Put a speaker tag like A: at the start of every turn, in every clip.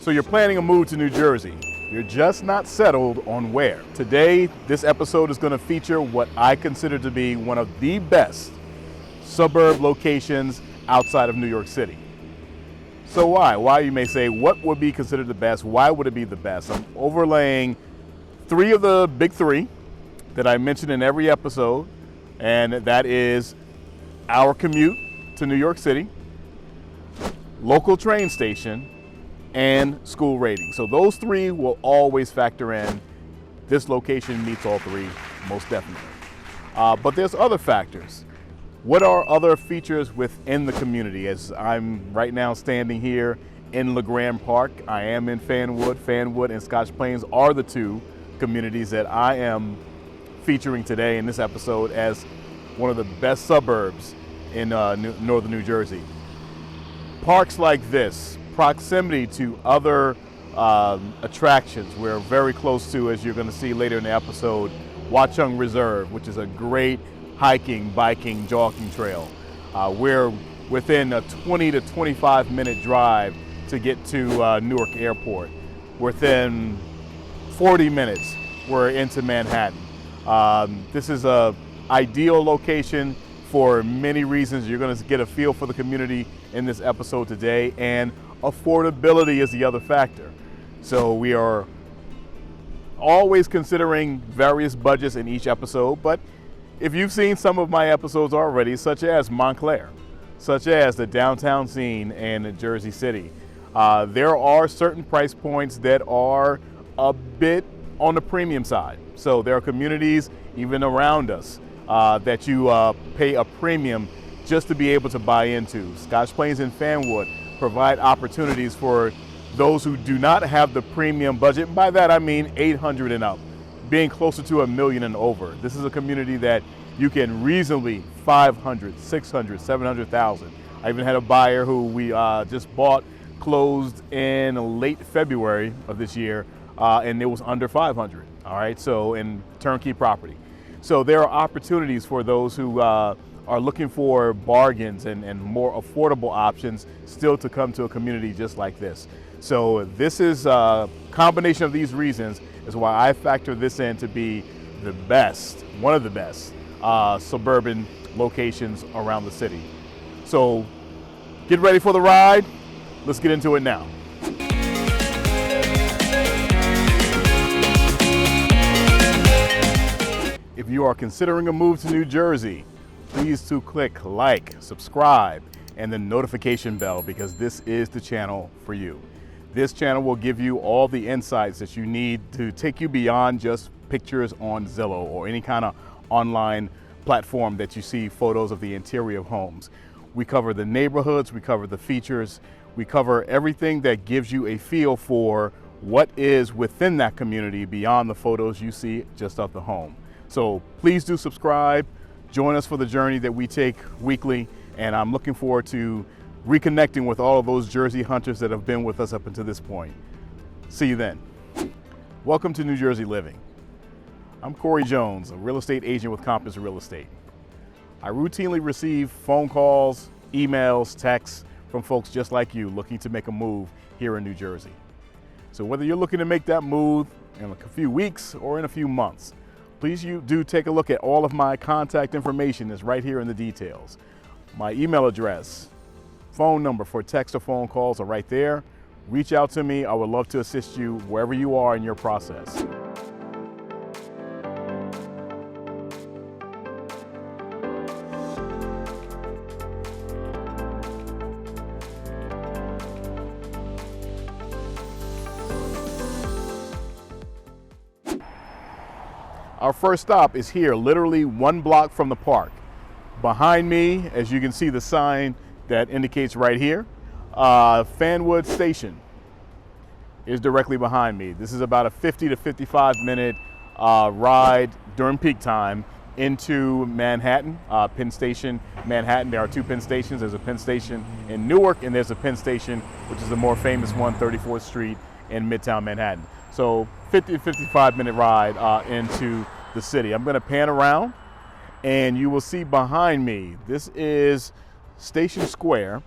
A: So you're planning a move to New Jersey. You're just not settled on where. Today, this episode is going to feature what I consider to be one of the best suburb locations outside of New York City. So why? Why, you may say, what would be considered the best? Why would it be the best? I'm overlaying three of the big three that I mentioned in every episode, and that is our commute to New York City, local train station, and school rating. So those three will always factor in. This location meets all three, most definitely. But there's other factors. What are other features within the community? As I'm right now standing here in LeGrand Park, I am in Fanwood. Fanwood and Scotch Plains are the two communities that I am featuring today in this episode as one of the best suburbs in northern New Jersey. Parks like this, proximity to other attractions. We're very close to, as you're going to see later in the episode, Watchung Reserve, which is a great hiking, biking, jogging trail. We're within a 20 to 25 minute drive to get to Newark Airport. Within 40 minutes, we're into Manhattan. This is an ideal location for many reasons. You're going to get a feel for the community in this episode today, and affordability is the other factor. So we are always considering various budgets in each episode, but if you've seen some of my episodes already, such as Montclair, such as the downtown scene in Jersey City, there are certain price points that are a bit on the premium side. So there are communities even around us that you pay a premium just to be able to buy into. Scotch Plains and Fanwood provide opportunities for those who do not have the premium budget. By that I mean 800 and up, being closer to $1 million and over. This is a community that you can reasonably 500, 600, 700,000. I even had a buyer who we just bought, closed in late February of this year, and it was under 500. All right, so in turnkey property. So there are opportunities for those who are looking for bargains and more affordable options still to come to a community just like this. So this is a combination of these reasons is why I factor this in to be the best, one of the best suburban locations around the city. So get ready for the ride. Let's get into it now. If you are considering a move to New Jersey, please do click like, subscribe, and the notification bell, because this is the channel for you. This channel will give you all the insights that you need to take you beyond just pictures on Zillow or any kind of online platform that you see photos of the interior of homes. We cover the neighborhoods, we cover the features, we cover everything that gives you a feel for what is within that community beyond the photos you see just of the home. So please do subscribe, join us for the journey that we take weekly, and I'm looking forward to reconnecting with all of those Jersey hunters that have been with us up until this point. See you then. Welcome to New Jersey Living. I'm Corey Jones, a real estate agent with Compass Real Estate. I routinely receive phone calls, emails, texts from folks just like you looking to make a move here in New Jersey. So whether you're looking to make that move in a few weeks or in a few months, please do take a look at all of my contact information is right here in the details. My email address, phone number for text or phone calls are right there. Reach out to me. I would love to assist you wherever you are in your process. Our first stop is here, literally 1 block from the park. Behind me, as you can see the sign that indicates right here, Fanwood Station is directly behind me. This is about a 50 to 55 minute ride during peak time into Manhattan, Penn Station, Manhattan. There are 2 Penn stations. There's a Penn Station in Newark, and there's a Penn Station, which is the more famous one, 34th Street in Midtown Manhattan. So 50 to 55 minute ride into the city. I'm gonna pan around and you will see behind me, this is Station Square,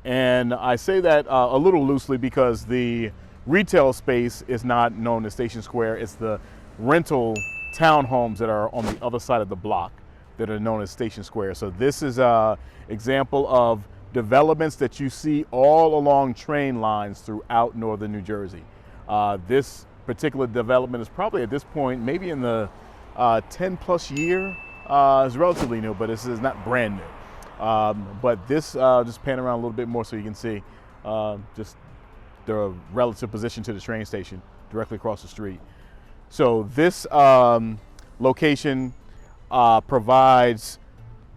A: And I say that a little loosely because the retail space is not known as Station Square. It's the rental townhomes that are on the other side of the block that are known as Station Square. So this is an example of developments that you see all along train lines throughout northern New Jersey. This particular development is probably at this point maybe in the 10 plus year. It's relatively new, but this is not brand new. But this, just pan around a little bit more so you can see just the relative position to the train station directly across the street. So this location provides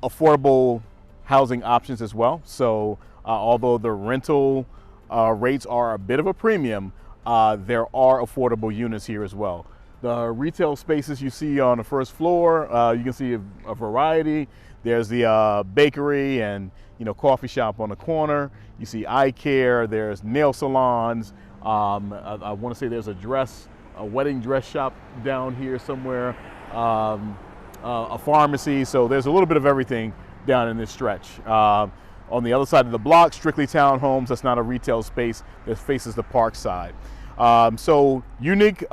A: affordable housing options as well. So although the rental rates are a bit of a premium, there are affordable units here as well. The retail spaces you see on the first floor, you can see a variety. There's the bakery and coffee shop on the corner. You see eye care. There's nail salons. I want to say there's a wedding dress shop down here somewhere. A pharmacy. So there's a little bit of everything down in this stretch. On the other side of the block, strictly townhomes. That's not a retail space that faces the park side. So unique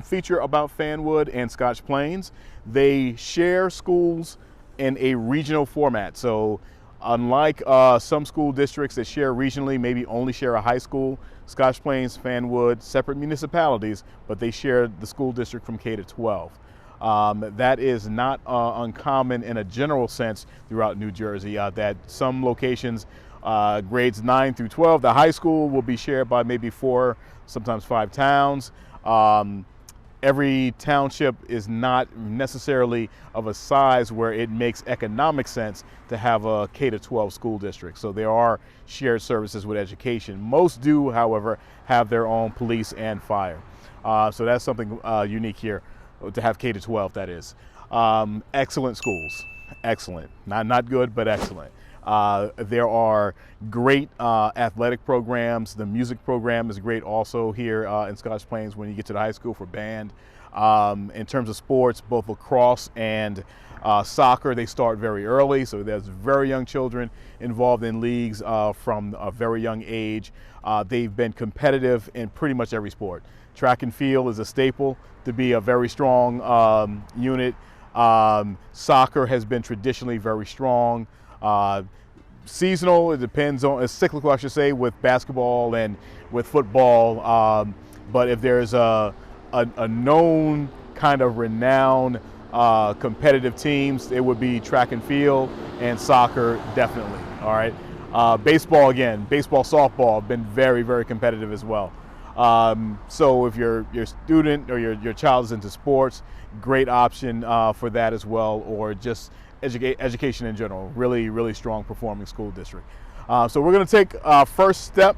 A: feature about Fanwood and Scotch Plains, they share schools in a regional format. So unlike some school districts that share regionally, maybe only share a high school, Scotch Plains, Fanwood, separate municipalities, but they share the school district from K to 12. That is not uncommon in a general sense throughout New Jersey, that some locations, grades 9 through 12, the high school will be shared by maybe 4, sometimes 5 towns. Every township is not necessarily of a size where it makes economic sense to have a K to 12 school district. So there are shared services with education. Most do, however, have their own police and fire. So that's something unique here, to have K to 12, that is. Excellent schools, excellent. Not good, but excellent. There are great athletic programs. The music program is great also here in Scotch Plains when you get to the high school for band. In terms of sports, both lacrosse and soccer, they start very early. So there's very young children involved in leagues from a very young age. They've been competitive in pretty much every sport. Track and field is a staple to be a very strong unit. Soccer has been traditionally very strong. Seasonal, it depends on, it's cyclical I should say, with basketball and with football, but if there's a known kind of renowned competitive teams, it would be track and field and soccer definitely. All right, baseball again, baseball, softball have been very, very competitive as well. So if your student or your child is into sports, great option for that as well, or just education in general. Really, really strong performing school district. So we're going to take our first stop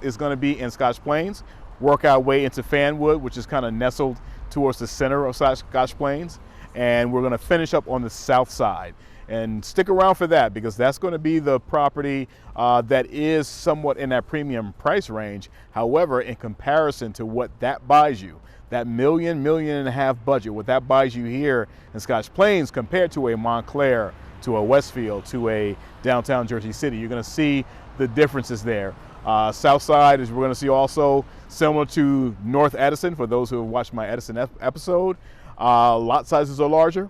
A: is going to be in Scotch Plains, work our way into Fanwood, which is kind of nestled towards the center of Scotch Plains, and we're going to finish up on the south side. And stick around for that, because that's going to be the property that is somewhat in that premium price range. However, in comparison to what that buys you, that $1.5 million budget, what that buys you here in Scotch Plains compared to a Montclair, to a Westfield, to a downtown Jersey City, you're going to see the differences there. South side is we're going to see also similar to North Edison. For those who have watched my Edison episode, lot sizes are larger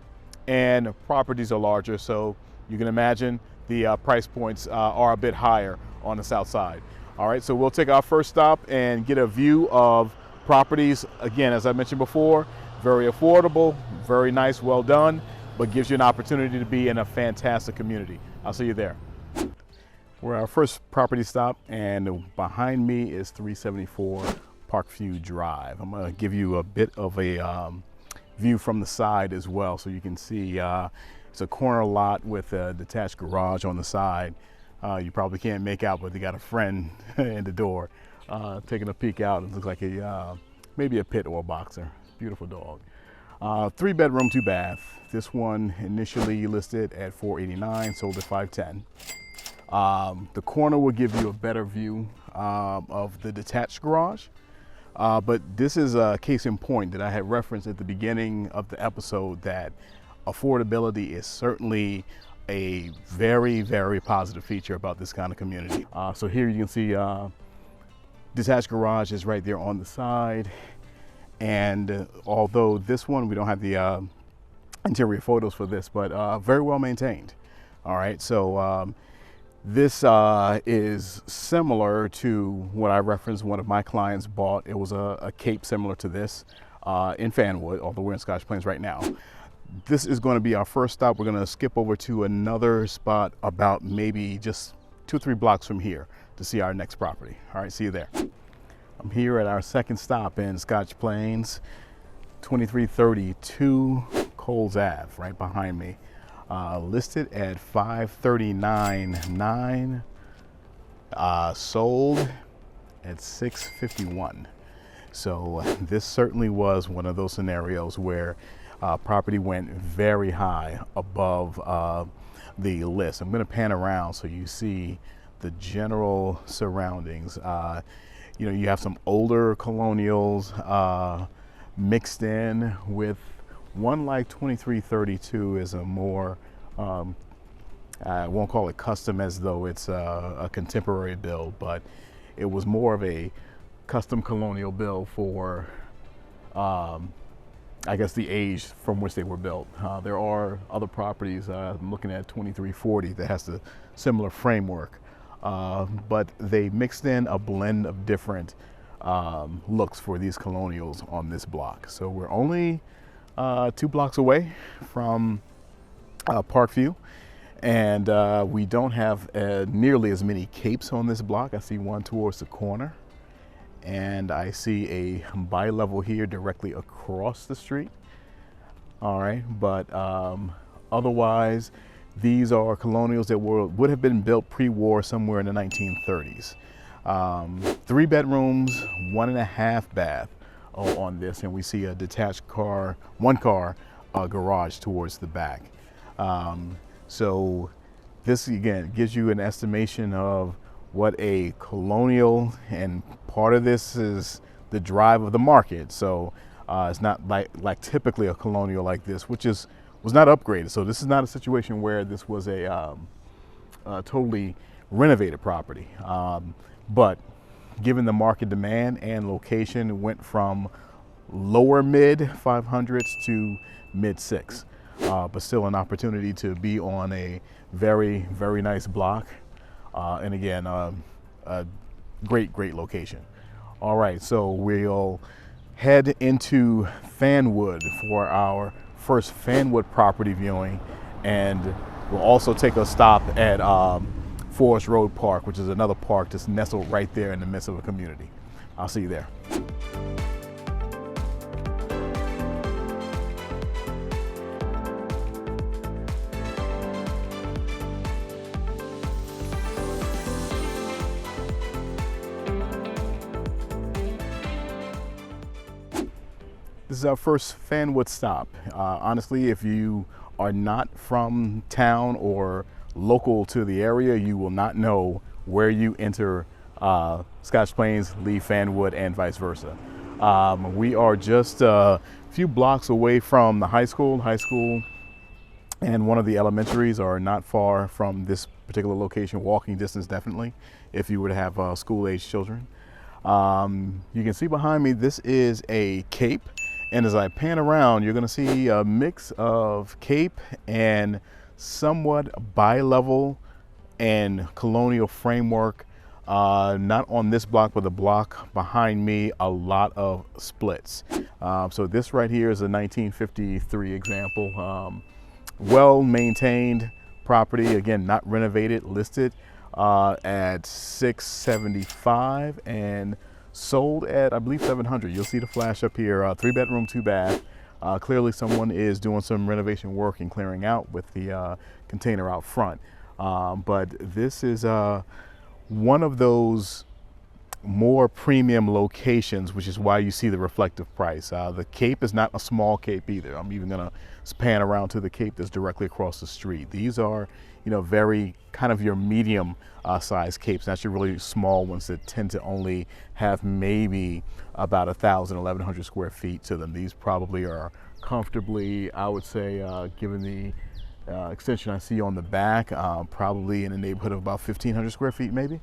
A: and properties are larger, so you can imagine the price points are a bit higher on the south side. All right, so we'll take our first stop and get a view of properties. Again, as I mentioned before, very affordable, very nice, well done, but gives you an opportunity to be in a fantastic community. I'll see you there. We're our first property stop, and behind me is 374 Parkview Drive. I'm going to give you a bit of a view from the side as well, so you can see it's a corner lot with a detached garage on the side. You probably can't make out, but they got a friend in the door taking a peek out. It looks like maybe a pit or a boxer. Beautiful dog. 3-bedroom, 2-bath. This one initially listed at $489, sold at $510. The corner will give you a better view of the detached garage. But this is a case in point that I had referenced at the beginning of the episode, that affordability is certainly a very, very positive feature about this kind of community. So here you can see detached garage is right there on the side. And although this one, we don't have the interior photos for this, but very well maintained. All right, so this is similar to what I referenced. One of my clients bought. It was a cape similar to this in Fanwood, although we're in Scotch Plains right now. This is going to be our first stop. We're going to skip over to another spot about maybe just 2 or 3 blocks from here to see our next property. All right, see you there. I'm here at our second stop in Scotch Plains, 2332 Coles Ave, right behind me. Listed at $539,900, sold at $651. So this certainly was one of those scenarios where property went very high above the list. I'm going to pan around so you see the general surroundings. You know, you have some older colonials mixed in with one like 2332 is a more, I won't call it custom as though it's a contemporary build, but it was more of a custom colonial build for, I guess, the age from which they were built. There are other properties, I'm looking at 2340 that has the similar framework, but they mixed in a blend of different looks for these colonials on this block. So we're only 2 blocks away from Parkview, and we don't have nearly as many capes on this block. I see one towards the corner, and I see a bi-level here directly across the street. All right, but otherwise these are colonials that would have been built pre-war somewhere in the 1930s. 3 bedrooms, 1.5 bath on this, and we see a detached car, 1 car garage towards the back. So this again gives you an estimation of what a colonial, and part of this is the drive of the market. So it's not like typically a colonial like this, which was not upgraded. So this is not a situation where this was a totally renovated property. But given the market demand and location, it went from lower mid 500s to mid 6, but still an opportunity to be on a very, very nice block. And again, a great location. All right, so we'll head into Fanwood for our first Fanwood property viewing, and we'll also take a stop at Forest Road Park, which is another park that's nestled right there in the midst of a community. I'll see you there. This is our first Fanwood stop. Honestly, if you are not from town or local to the area, you will not know where you enter Scotch Plains, leave Fanwood, and vice versa. We are just a few blocks away from the high school. And one of the elementaries are not far from this particular location, walking distance definitely, if you were to have school-age children. You can see behind me, this is a cape. And as I pan around, you're gonna see a mix of cape and somewhat bi-level and colonial framework. Not on this block, but the block behind me, a lot of splits. So this right here is a 1953 example. Well-maintained property, again, not renovated, listed at $675 and sold at, I believe, $700. You'll see the flash up here. 3 bedroom, 2 bath. Clearly someone is doing some renovation work and clearing out with the container out front. But this is one of those more premium locations, which is why you see the reflective price. The cape is not a small cape either. I'm even gonna pan around to the cape that's directly across the street. These are, you know, very kind of your medium size capes, not your really small ones that tend to only have maybe about 1,000, 1,100 square feet to them. These probably are comfortably, I would say, given the extension I see on the back, probably in the neighborhood of about 1,500 square feet maybe.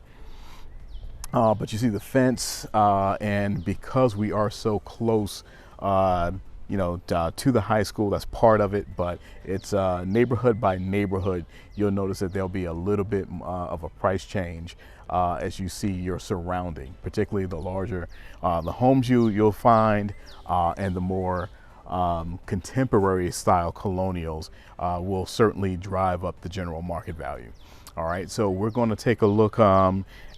A: But you see the fence, and because we are so close, to the high school, that's part of it, but it's neighborhood by neighborhood. You'll notice that there'll be a little bit of a price change as you see your surrounding, particularly the larger the homes you'll find, and the more contemporary style colonials will certainly drive up the general market value. All right, so we're going to take a look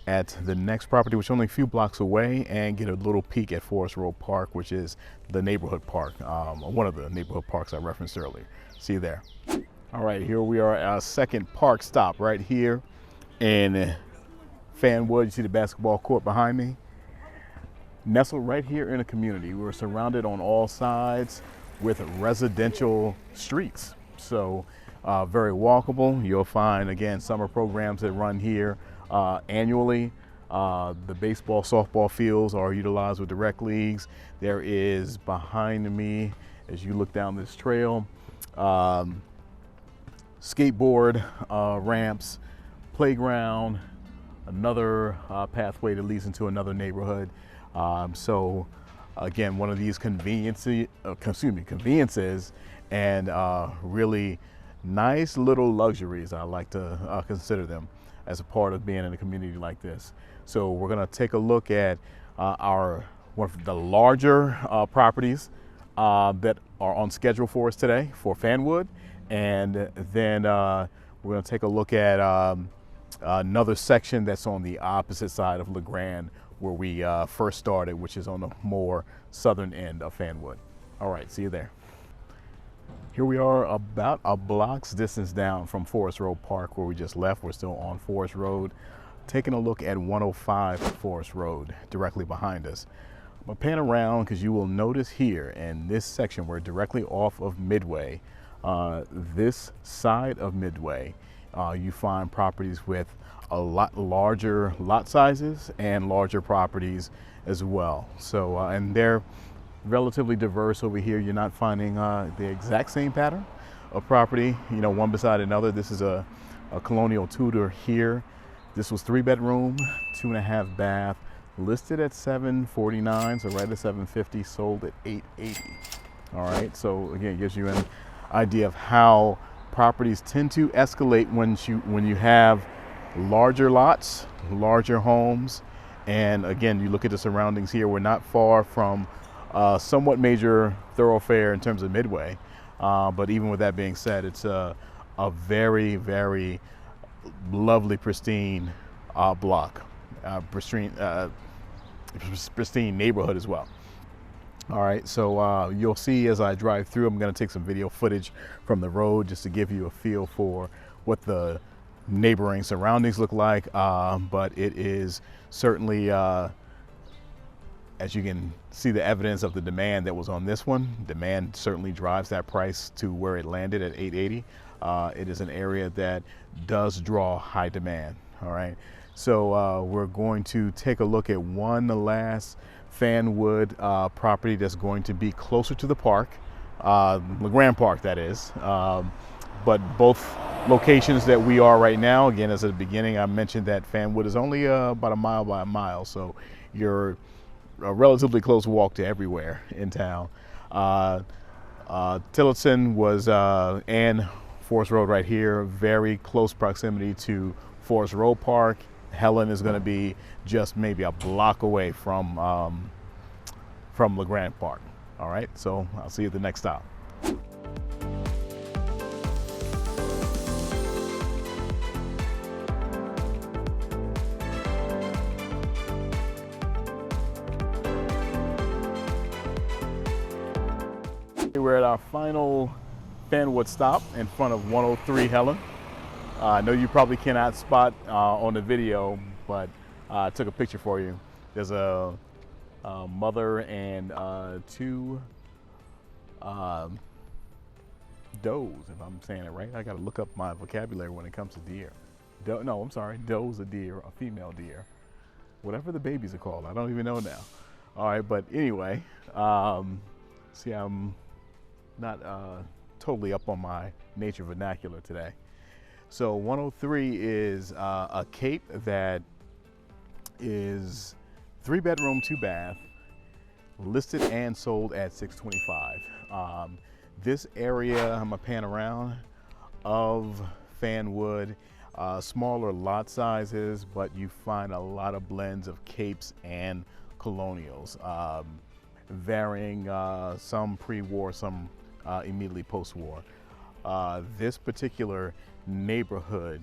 A: at the next property, which is only a few blocks away, and get a little peek at Forest Road Park, which is the neighborhood park, one of the neighborhood parks I referenced earlier. See you there. All right, here we are at our second park stop right here in Fanwood. You see the basketball court behind me? Nestled right here in a community. We're surrounded on all sides with residential streets. So very walkable. You'll find, again, summer programs that run here annually. The baseball, softball fields are utilized with the rec leagues. There is behind me, as you look down this trail, skateboard ramps, playground, another pathway that leads into another neighborhood. So again, one of these conveniences and really nice little luxuries, I like to consider them as a part of being in a community like this. So we're going to take a look at one of the larger properties that are on schedule for us today for Fanwood, and then we're going to take a look at another section that's on the opposite side of LeGrand, where we first started, which is on the more southern end of Fanwood. All right, see you there. Here we are about a block's distance down from Forest Road Park, where we just left. We're still on Forest Road, taking a look at 105 Forest Road directly behind us. I'm gonna pan around because you will notice here in this section, we're directly off of Midway. This side of Midway, you find properties with a lot larger lot sizes and larger properties as well. So, and they're relatively diverse over here. You're not finding the exact same pattern of property, one beside another. This is a colonial Tudor here. This was 3-bedroom, 2.5 bath, listed at $749, so right at $750, sold at $880. All right, so again, it gives you an idea of how properties tend to escalate when you have larger lots, larger homes. And again, you look at the surroundings here, we're not far from somewhat major thoroughfare in terms of Midway, but even with that being said, it's a very, very lovely, pristine block, pristine neighborhood as well. All right, so you'll see as I drive through, I'm going to take some video footage from the road just to give you a feel for what the neighboring surroundings look like, but it is certainly as you can see, the evidence of the demand that was on this one. Demand certainly drives that price to where it landed at $880. It is an area that does draw high demand. All right, so we're going to take a look at one last Fanwood property that's going to be closer to the park, LeGrand Park, that is. But both locations that we are right now, again, as at the beginning, I mentioned that Fanwood is only about a mile by a mile, so you're a relatively close walk to everywhere in town. Tillotson was and Forest Road right here, very close proximity to Forest Road Park. Helen is going to be just maybe a block away from LeGrand Park. All right, so I'll see you at the next stop. We're at our final Fanwood stop in front of 103 Helen. I know you probably cannot spot on the video, but I took a picture for you. There's a mother and two does, if I'm saying it right. I gotta look up my vocabulary when it comes to deer. No, I'm sorry, doe's a deer, a female deer. Whatever the babies are called, I don't even know now. All right, but anyway, see, I'm not totally up on my nature vernacular today. So 103 is a cape that is 3-bedroom, 2-bath, listed and sold at $625. This area, I'm gonna pan around, of Fanwood, smaller lot sizes, but you find a lot of blends of capes and colonials, varying, some pre-war, some immediately post-war. This particular neighborhood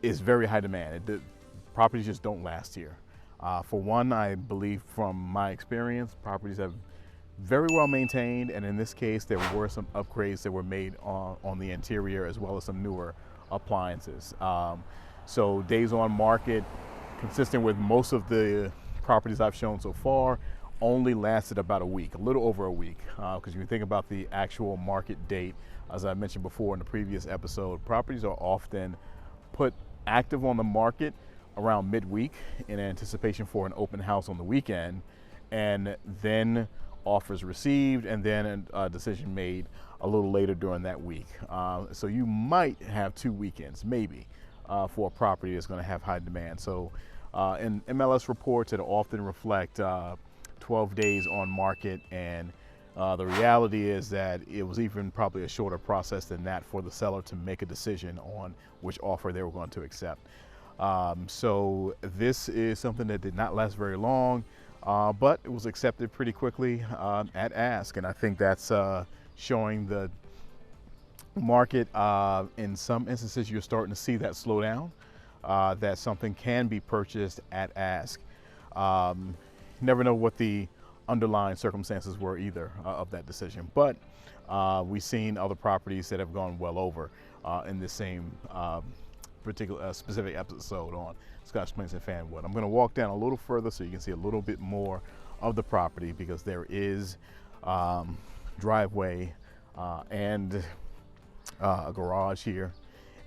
A: is very high demand. The properties just don't last here. For one, I believe from my experience, properties have very well maintained, and in this case there were some upgrades that were made on the interior, as well as some newer appliances. So days on market, consistent with most of the properties I've shown so far, only lasted about a week, a little over a week, because if you think about the actual market date, as I mentioned before in the previous episode, properties are often put active on the market around midweek in anticipation for an open house on the weekend, and then offers received, and then a decision made a little later during that week. So you might have 2 weekends, maybe, for a property that's going to have high demand. So in MLS reports, it often reflect 12 days on market, and the reality is that it was even probably a shorter process than that for the seller to make a decision on which offer they were going to accept. So this is something that did not last very long, but it was accepted pretty quickly at ask, and I think that's showing the market. In some instances, you're starting to see that slow down, that something can be purchased at ask. Never know what the underlying circumstances were either of that decision, but we've seen other properties that have gone well over in the same particular specific episode on Scotch Plains and Fanwood. I'm going to walk down a little further so you can see a little bit more of the property, because there is driveway and a garage here,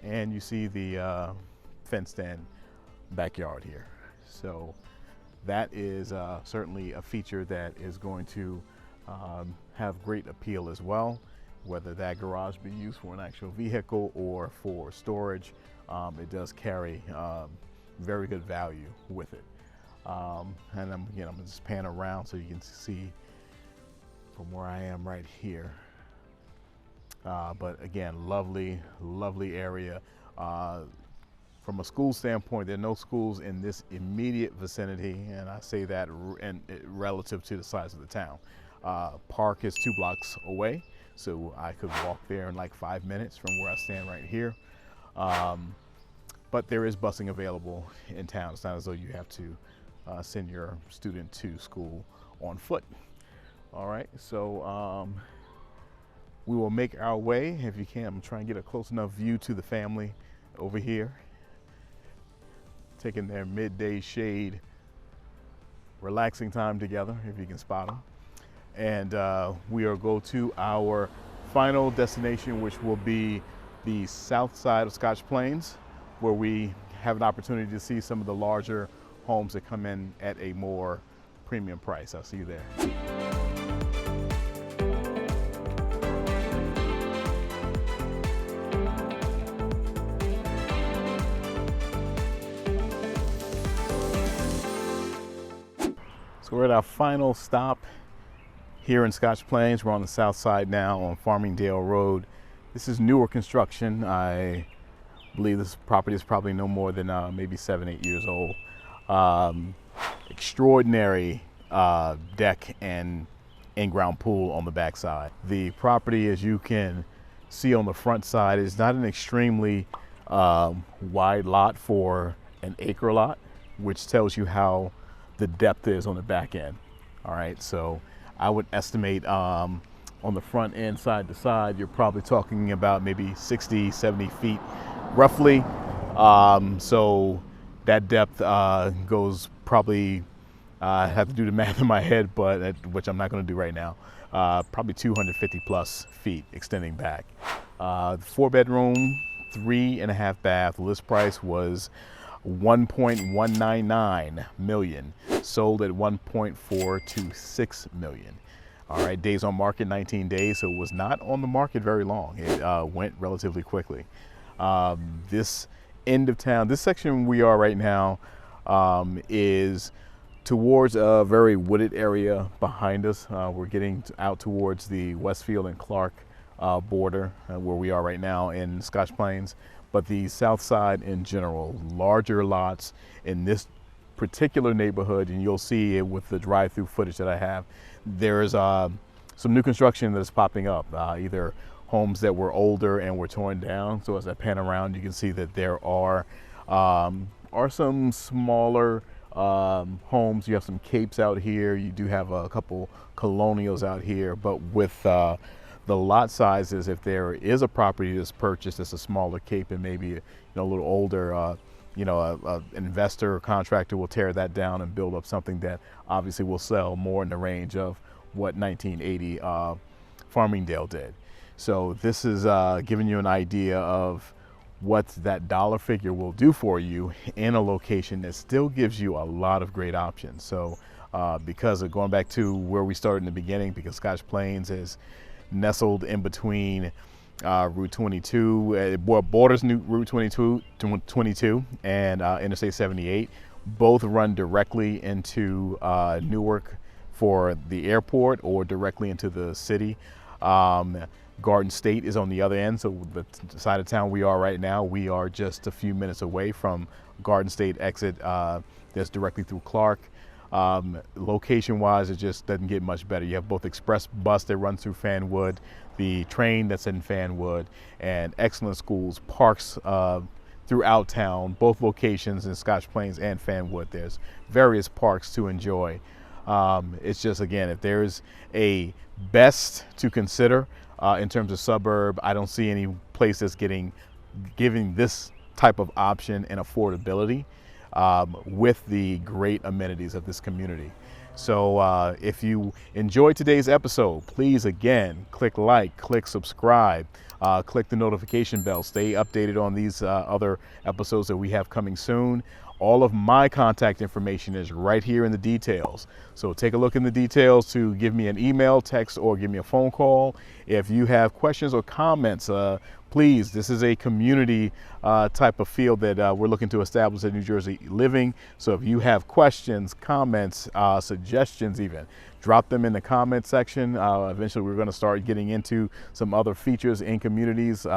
A: and you see the fenced-in backyard here. So that is certainly a feature that is going to have great appeal as well, whether that garage be used for an actual vehicle or for storage. It does carry very good value with it. And I'm gonna just pan around so you can see from where I am right here. But again, lovely area. From a school standpoint, there are no schools in this immediate vicinity, and I say that relative to the size of the town. Park is 2 blocks away, so I could walk there in like 5 minutes from where I stand right here. But there is busing available in town. It's not as though you have to send your student to school on foot. All right, so we will make our way. If you can, I'm trying to get a close enough view to the family over here, taking their midday shade, relaxing time together, if you can spot them. And we will go to our final destination, which will be the south side of Scotch Plains, where we have an opportunity to see some of the larger homes that come in at a more premium price. I'll see you there. So we're at our final stop here in Scotch Plains. We're on the south side now on Farmingdale Road. This is newer construction. I believe this property is probably no more than maybe 7-8 years old. Extraordinary deck and in-ground pool on the back side. The property, as you can see on the front side, is not an extremely wide lot for an acre lot, which tells you how the depth is on the back end. All right, so I would estimate on the front end, side to side, you're probably talking about maybe 60, 70 feet roughly. So that depth goes probably, I have to do the math in my head, but which I'm not going to do right now, probably 250 plus feet extending back. 4-bedroom, 3.5 bath. List price was $1.199 million, sold at $1.426 million. All right, days on market, 19 days, so it was not on the market very long. It went relatively quickly. This end of town, this section we are right now is towards a very wooded area behind us. We're getting out towards the Westfield and Clark border where we are right now in Scotch Plains. But the south side in general, larger lots in this particular neighborhood, and you'll see it with the drive-through footage that I have. There's some new construction that is popping up, either homes that were older and were torn down. So as I pan around, you can see that there are some smaller homes. You have some capes out here. You do have a couple colonials out here, but with the lot sizes, if there is a property that's purchased that's a smaller cape and maybe a little older, an investor or contractor will tear that down and build up something that obviously will sell more in the range of what 1980 Farmingdale did. So this is giving you an idea of what that dollar figure will do for you in a location that still gives you a lot of great options. So because of going back to where we started in the beginning, because Scotch Plains is nestled in between Route 22, borders Route 22 and Interstate 78. Both run directly into Newark for the airport or directly into the city. Garden State is on the other end, so the side of town we are right now, we are just a few minutes away from Garden State exit that's directly through Clark. Location-wise, it just doesn't get much better. You have both express bus that runs through Fanwood, the train that's in Fanwood, and excellent schools, parks throughout town, both locations in Scotch Plains and Fanwood. There's various parks to enjoy. It's just, again, if there's a best to consider in terms of suburb, I don't see any place that's giving this type of option and affordability with the great amenities of this community. So if you enjoyed today's episode, please again, click like, click subscribe, click the notification bell, stay updated on these other episodes that we have coming soon. All of my contact information is right here in the details. So take a look in the details to give me an email, text, or give me a phone call. If you have questions or comments, please, this is a community type of field that we're looking to establish at New Jersey Living. So if you have questions, comments, suggestions even, drop them in the comment section. Eventually we're going to start getting into some other features in communities,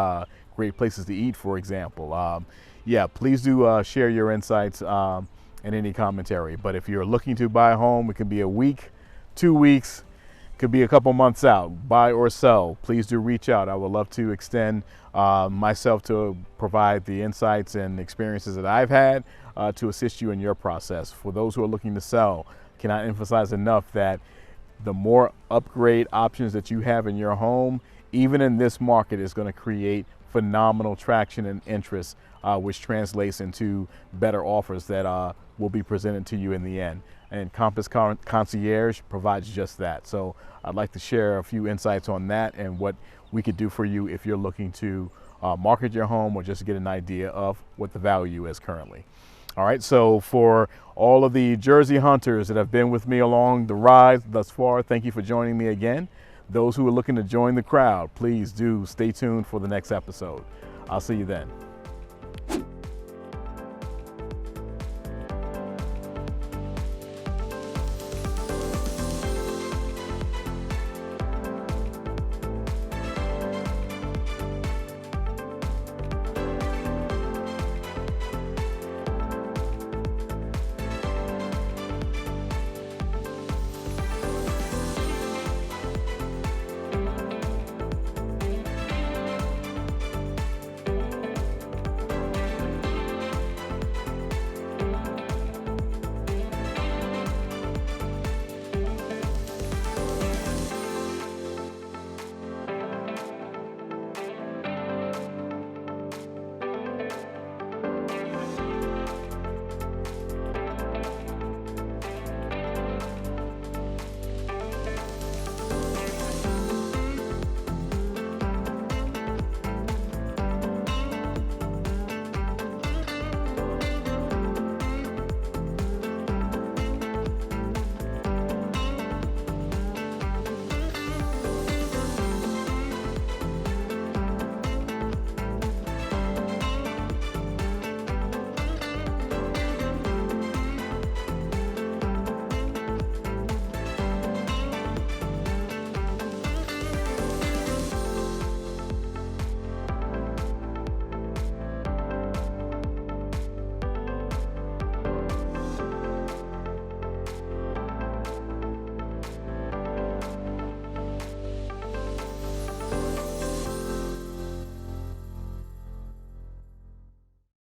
A: great places to eat, for example. Yeah, please do share your insights and any commentary. But if you're looking to buy a home, it could be a week, 2 weeks, could be a couple months out, buy or sell, please do reach out. I would love to extend myself to provide the insights and experiences that I've had to assist you in your process. For those who are looking to sell, cannot emphasize enough that the more upgrade options that you have in your home, even in this market, is going to create phenomenal traction and interest, which translates into better offers that will be presented to you in the end. And Compass Concierge provides just that. So I'd like to share a few insights on that and what we could do for you if you're looking to market your home or just get an idea of what the value is currently. All right, so for all of the Jersey hunters that have been with me along the ride thus far, thank you for joining me again. Those who are looking to join the crowd, please do stay tuned for the next episode. I'll see you then.